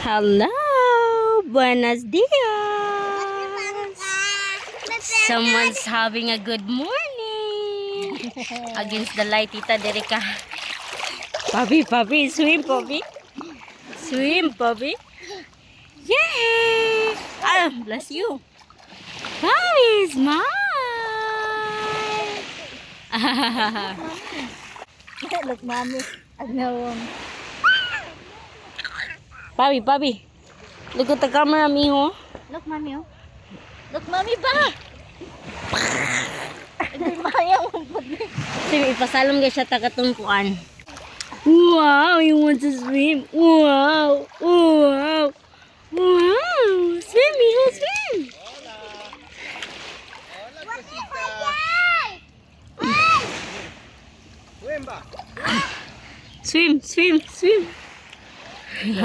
Hello, buenos dias. Someone's having a good morning. Against the light, Tita Derika. Papi, swim, Papi. Swim, Papi. Yay! Ah, bless you. Papi, smile. Look, mommy. Agnawang. Papi. Look at the camera, mijo. Look, mommy, oh. Look, mommy ba? Hindi maya mo po. Sige, ipasalam guys siya tagatungkuan. Wow, you want to swim? Wow. Swim, mijo, swim. Swim.